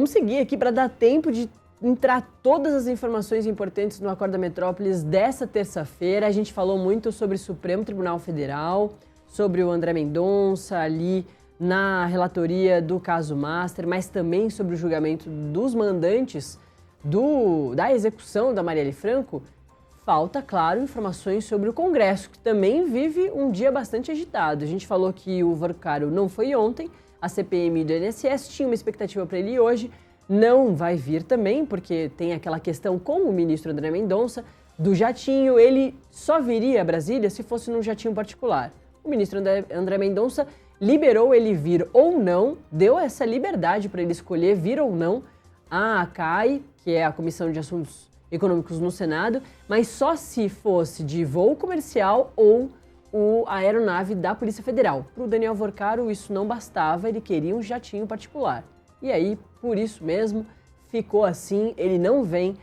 Vamos seguir aqui para dar tempo de entrar todas as informações importantes no Acorda Metrópolis dessa terça-feira. A gente falou muito sobre o Supremo Tribunal Federal, sobre o André Mendonça ali na relatoria do caso Master, mas também sobre o julgamento dos mandantes da execução da Marielle Franco. Falta, claro, informações sobre o Congresso, que também vive um dia bastante agitado. A gente falou que o Vorcaro não foi ontem, a CPMI do INSS tinha uma expectativa para ele hoje, não vai vir também, porque tem aquela questão com o ministro André Mendonça do jatinho. Ele só viria a Brasília se fosse num jatinho particular. O ministro André Mendonça liberou ele vir ou não, deu essa liberdade para ele escolher vir ou não a CAI, que é a Comissão de Assuntos Econômicos no Senado, mas só se fosse de voo comercial ou a aeronave da Polícia Federal. Para o Daniel Vorcaro, isso não bastava, ele queria um jatinho particular. E aí, por isso mesmo, ficou assim, ele não vem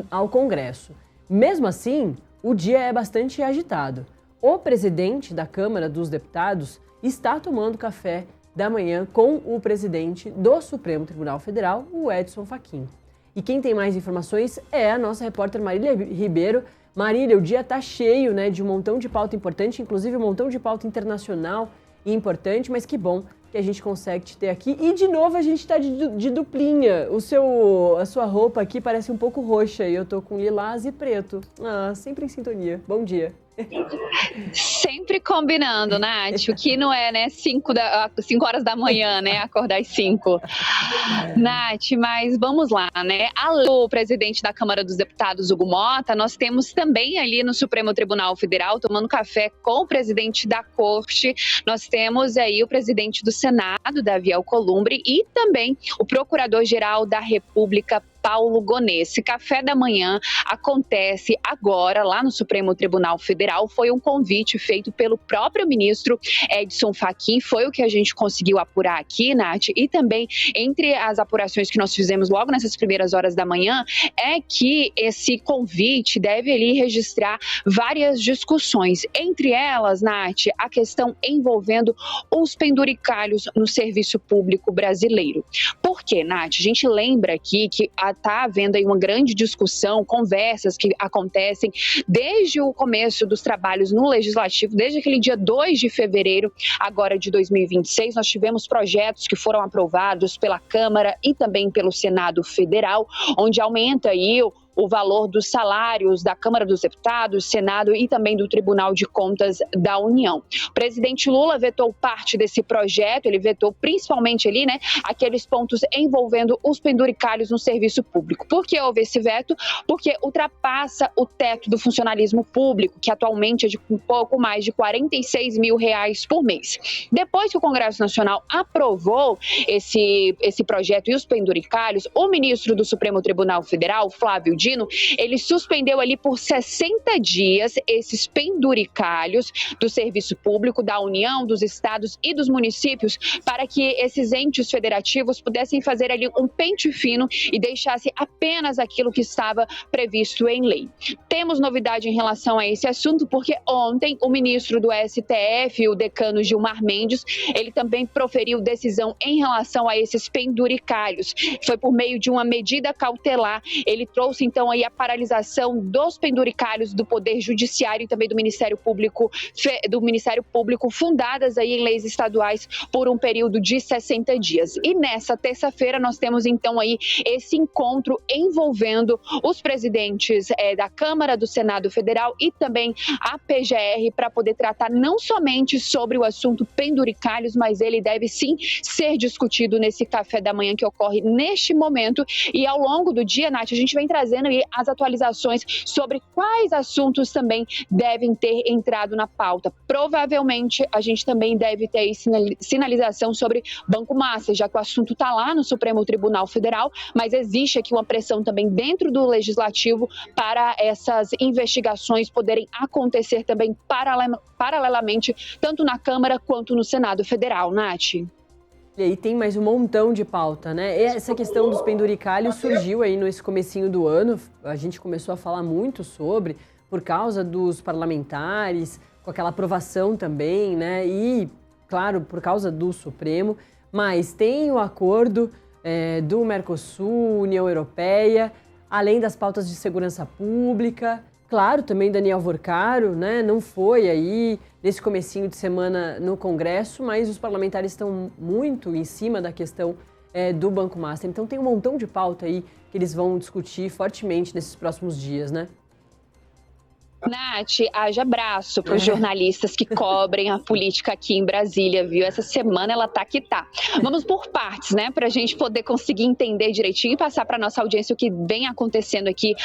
ao Congresso. Mesmo assim, o dia é bastante agitado. O presidente da Câmara dos Deputados está tomando café da manhã com o presidente do Supremo Tribunal Federal, o Edson Fachin. E quem tem mais informações é a nossa repórter Marília Ribeiro. Marília, o dia está cheio, né, de um montão de pauta importante, inclusive um montão de pauta internacional e importante, mas que bom que a gente consegue te ter aqui. E, de novo, a gente está de duplinha. A sua roupa aqui parece um pouco roxa e eu tô com lilás e preto. Sempre em sintonia. Bom dia. Sempre combinando, Nath, o que não é, né, 5 horas da manhã, né, acordar às 5. Nath, mas vamos lá, né, além do presidente da Câmara dos Deputados, Hugo Motta, nós temos também ali no Supremo Tribunal Federal, tomando café com o presidente da Corte, nós temos aí o presidente do Senado, Davi Alcolumbre, e também o Procurador-Geral da República, Paulo Gonet. Esse café da manhã acontece agora lá no Supremo Tribunal Federal. Foi um convite feito pelo próprio ministro Edson Fachin. Foi o que a gente conseguiu apurar aqui, Nath. E também, entre as apurações que nós fizemos logo nessas primeiras horas da manhã, é que esse convite deve ali registrar várias discussões. Entre elas, Nath, a questão envolvendo os penduricalhos no serviço público brasileiro. Por quê, Nath? A gente lembra aqui que está havendo aí uma grande discussão, conversas que acontecem desde o começo dos trabalhos no Legislativo, desde aquele dia 2 de fevereiro, agora de 2026, nós tivemos projetos que foram aprovados pela Câmara e também pelo Senado Federal, onde aumenta aí o valor dos salários da Câmara dos Deputados, Senado e também do Tribunal de Contas da União. O presidente Lula vetou parte desse projeto, ele vetou principalmente ali, né, aqueles pontos envolvendo os penduricalhos no serviço público. Por que houve esse veto? Porque ultrapassa o teto do funcionalismo público, que atualmente é de um pouco mais de R$46 mil por mês. Depois que o Congresso Nacional aprovou esse projeto e os penduricalhos, o ministro do Supremo Tribunal Federal, Flávio Dino, ele suspendeu ali por 60 dias esses penduricalhos do serviço público, da União, dos estados e dos municípios, para que esses entes federativos pudessem fazer ali um pente fino e deixasse apenas aquilo que estava previsto em lei. Temos novidade em relação a esse assunto, porque ontem o ministro do STF, o decano Gilmar Mendes, ele também proferiu decisão em relação a esses penduricalhos. Foi por meio de uma medida cautelar, ele trouxe então aí a paralisação dos penduricalhos do Poder Judiciário e também do Ministério Público, fundadas aí em leis estaduais por um período de 60 dias. E nessa terça-feira nós temos então aí esse encontro envolvendo os presidentes da Câmara, do Senado Federal e também a PGR para poder tratar não somente sobre o assunto penduricalhos, mas ele deve sim ser discutido nesse café da manhã que ocorre neste momento. E ao longo do dia, Nath, a gente vem trazendo aí as atualizações sobre quais assuntos também devem ter entrado na pauta. Provavelmente a gente também deve ter aí sinalização sobre Banco Master, já que o assunto está lá no Supremo Tribunal Federal, mas existe aqui uma pressão também dentro do Legislativo para essas investigações poderem acontecer também paralelamente, tanto na Câmara quanto no Senado Federal, Nath. E aí tem mais um montão de pauta, né? Essa questão dos penduricalhos surgiu aí nesse comecinho do ano, a gente começou a falar muito sobre, por causa dos parlamentares, com aquela aprovação também, né? E, claro, por causa do Supremo, mas tem o acordo do Mercosul, União Europeia, além das pautas de segurança pública. Claro, também Daniel Vorcaro, né, não foi aí nesse comecinho de semana no Congresso, mas os parlamentares estão muito em cima da questão do Banco Master. Então tem um montão de pauta aí que eles vão discutir fortemente nesses próximos dias, né? Nath, haja abraço para os jornalistas que cobrem a política aqui em Brasília, viu? Essa semana ela tá que tá. Vamos por partes, né? Para a gente poder conseguir entender direitinho e passar para nossa audiência o que vem acontecendo aqui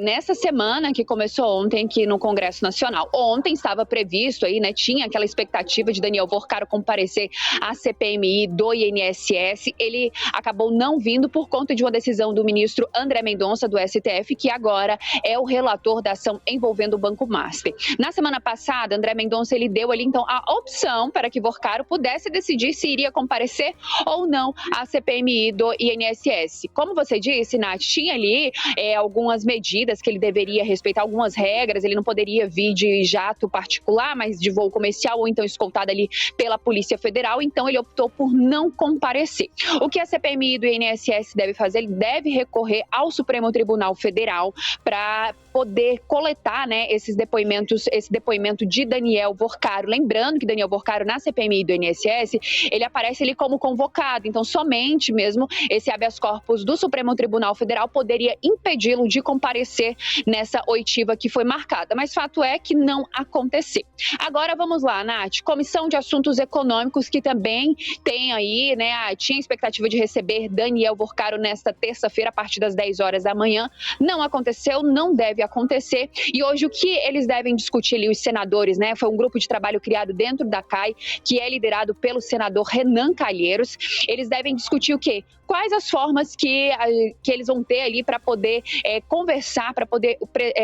nessa semana que começou ontem aqui no Congresso Nacional. Ontem estava previsto aí, né? Tinha aquela expectativa de Daniel Vorcaro comparecer à CPMI do INSS. Ele acabou não vindo por conta de uma decisão do ministro André Mendonça, do STF, que agora é o relator da ação envolvendo do Banco Master. Na semana passada, André Mendonça ele deu ali então a opção para que Vorcaro pudesse decidir se iria comparecer ou não à CPMI do INSS. Como você disse, Nath, tinha ali algumas medidas que ele deveria respeitar, algumas regras, ele não poderia vir de jato particular, mas de voo comercial ou então escoltado ali pela Polícia Federal, então ele optou por não comparecer. O que a CPMI do INSS deve fazer? Ele deve recorrer ao Supremo Tribunal Federal para poder coletar, né, esse depoimento de Daniel Vorcaro. Lembrando que Daniel Vorcaro, na CPMI do INSS, ele aparece ali como convocado, então somente mesmo esse habeas corpus do Supremo Tribunal Federal poderia impedi-lo de comparecer nessa oitiva que foi marcada, mas fato é que não aconteceu. Agora vamos lá, Nath, Comissão de Assuntos Econômicos, que também tem aí, né, tinha expectativa de receber Daniel Vorcaro nesta terça-feira, a partir das 10 horas da manhã, não aconteceu, não deve acontecer, e hoje o que eles devem discutir ali, os senadores, né? Foi um grupo de trabalho criado dentro da CAI, que é liderado pelo senador Renan Calheiros. Eles devem discutir o quê? Quais as formas que eles vão ter ali para poder conversar, para poder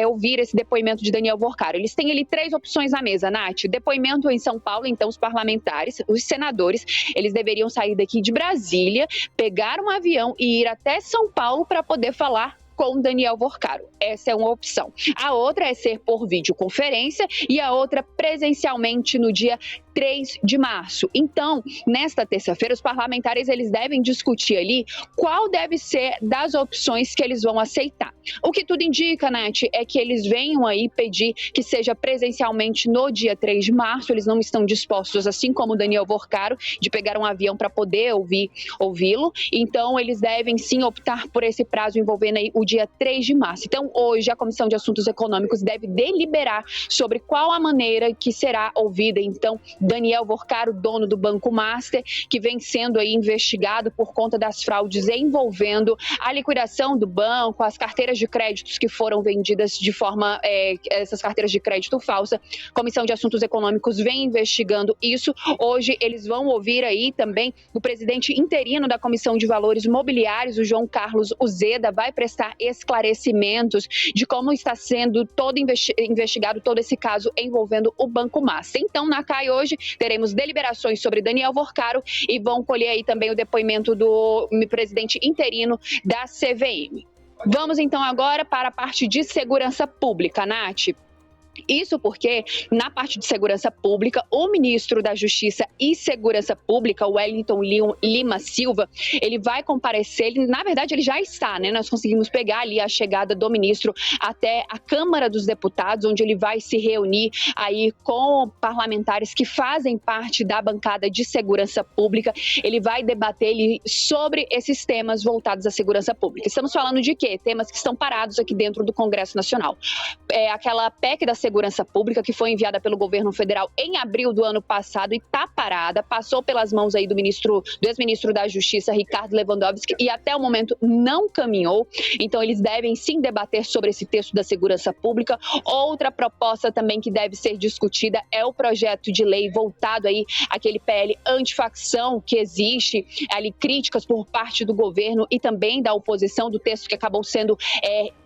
ouvir esse depoimento de Daniel Vorcaro. Eles têm ali 3 opções na mesa, Nath. Depoimento em São Paulo, então os parlamentares, os senadores, eles deveriam sair daqui de Brasília, pegar um avião e ir até São Paulo para poder falar com Daniel Vorcaro. Essa é uma opção. A outra é ser por videoconferência e a outra presencialmente no dia 3 de março. Então, nesta terça-feira, os parlamentares eles devem discutir ali qual deve ser das opções que eles vão aceitar. O que tudo indica, Nath, é que eles venham aí pedir que seja presencialmente no dia 3 de março. Eles não estão dispostos, assim como o Daniel Vorcaro, de pegar um avião para poder ouvi-lo. Então, eles devem sim optar por esse prazo envolvendo aí o dia 3 de março. Então, hoje, a Comissão de Assuntos Econômicos deve deliberar sobre qual a maneira que será ouvida, então, Daniel Vorcaro, dono do Banco Master, que vem sendo aí investigado por conta das fraudes envolvendo a liquidação do banco, as carteiras de créditos que foram vendidas de forma, essas carteiras de crédito falsa. Comissão de Assuntos Econômicos vem investigando isso. Hoje eles vão ouvir aí também o presidente interino da Comissão de Valores Mobiliários, o João Carlos Uzeda, vai prestar esclarecimentos de como está sendo todo investigado todo esse caso envolvendo o Banco Master. Então, na CAI hoje, teremos deliberações sobre Daniel Vorcaro e vão colher aí também o depoimento do presidente interino da CVM. Vamos então agora para a parte de segurança pública, Nath. Isso porque, na parte de segurança pública, o ministro da Justiça e Segurança Pública, o Wellington Lima Silva, ele vai comparecer, na verdade ele já está, né? Nós conseguimos pegar ali a chegada do ministro até a Câmara dos Deputados, onde ele vai se reunir aí com parlamentares que fazem parte da bancada de segurança pública. Ele vai debater sobre esses temas voltados à segurança pública. Estamos falando de quê? Temas que estão parados aqui dentro do Congresso Nacional. Aquela PEC da segurança pública que foi enviada pelo governo federal em abril do ano passado e está parada, passou pelas mãos aí do ex-ministro da Justiça, Ricardo Lewandowski, e até o momento não caminhou. Então eles devem sim debater sobre esse texto da segurança pública. Outra proposta também que deve ser discutida é o projeto de lei voltado aí àquele PL antifacção que existe, ali críticas por parte do governo e também da oposição do texto que acabou sendo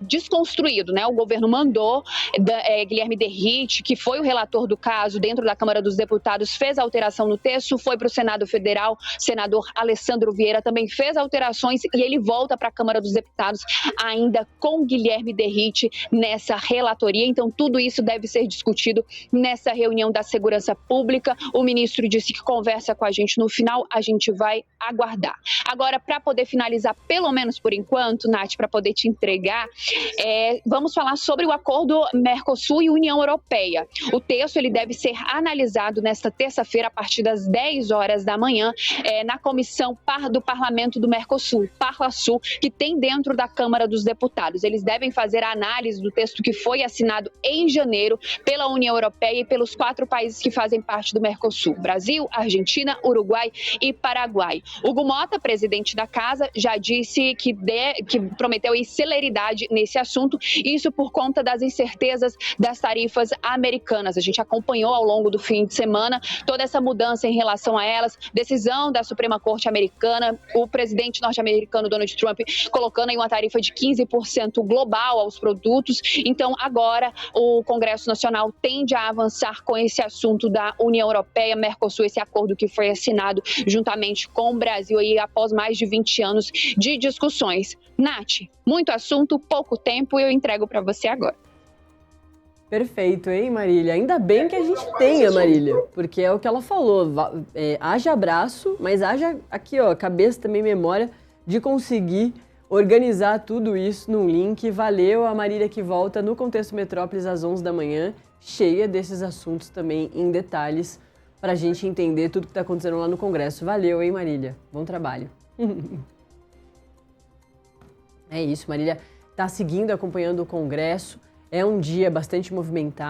desconstruído, né? O governo mandou Guilherme Guilherme Derrite, que foi o relator do caso dentro da Câmara dos Deputados, fez alteração no texto, foi para o Senado Federal, o senador Alessandro Vieira também fez alterações e ele volta para a Câmara dos Deputados ainda com Guilherme Derrite nessa relatoria. Então, tudo isso deve ser discutido nessa reunião da Segurança Pública. O ministro disse que conversa com a gente no final, a gente vai aguardar. Agora, para poder finalizar, pelo menos por enquanto, Nath, para poder te entregar, vamos falar sobre o acordo Mercosul e União Europeia. O texto ele deve ser analisado nesta terça-feira, a partir das 10 horas da manhã, na comissão do Parlamento do Mercosul, Parlasul, que tem dentro da Câmara dos Deputados. Eles devem fazer a análise do texto que foi assinado em janeiro pela União Europeia e pelos 4 países que fazem parte do Mercosul: Brasil, Argentina, Uruguai e Paraguai. Hugo Mota, presidente da casa, já disse que prometeu celeridade nesse assunto, isso por conta das incertezas das tarifas americanas. A gente acompanhou ao longo do fim de semana toda essa mudança em relação a elas, decisão da Suprema Corte americana, o presidente norte-americano Donald Trump colocando aí uma tarifa de 15% global aos produtos. Então, agora o Congresso Nacional tende a avançar com esse assunto da União Europeia, Mercosul, esse acordo que foi assinado juntamente com o Brasil aí após mais de 20 anos de discussões. Nath, muito assunto, pouco tempo, eu entrego para você agora. Perfeito, hein, Marília? Ainda bem que a gente tenha, Marília, porque é o que ela falou, haja abraço, mas haja aqui, ó, cabeça também, memória de conseguir organizar tudo isso num link. Valeu a Marília, que volta no Contexto Metrópolis às 11 da manhã, cheia desses assuntos também em detalhes, para a gente entender tudo que está acontecendo lá no Congresso. Valeu, hein, Marília? Bom trabalho. É isso, Marília está seguindo, acompanhando o Congresso. É um dia bastante movimentado.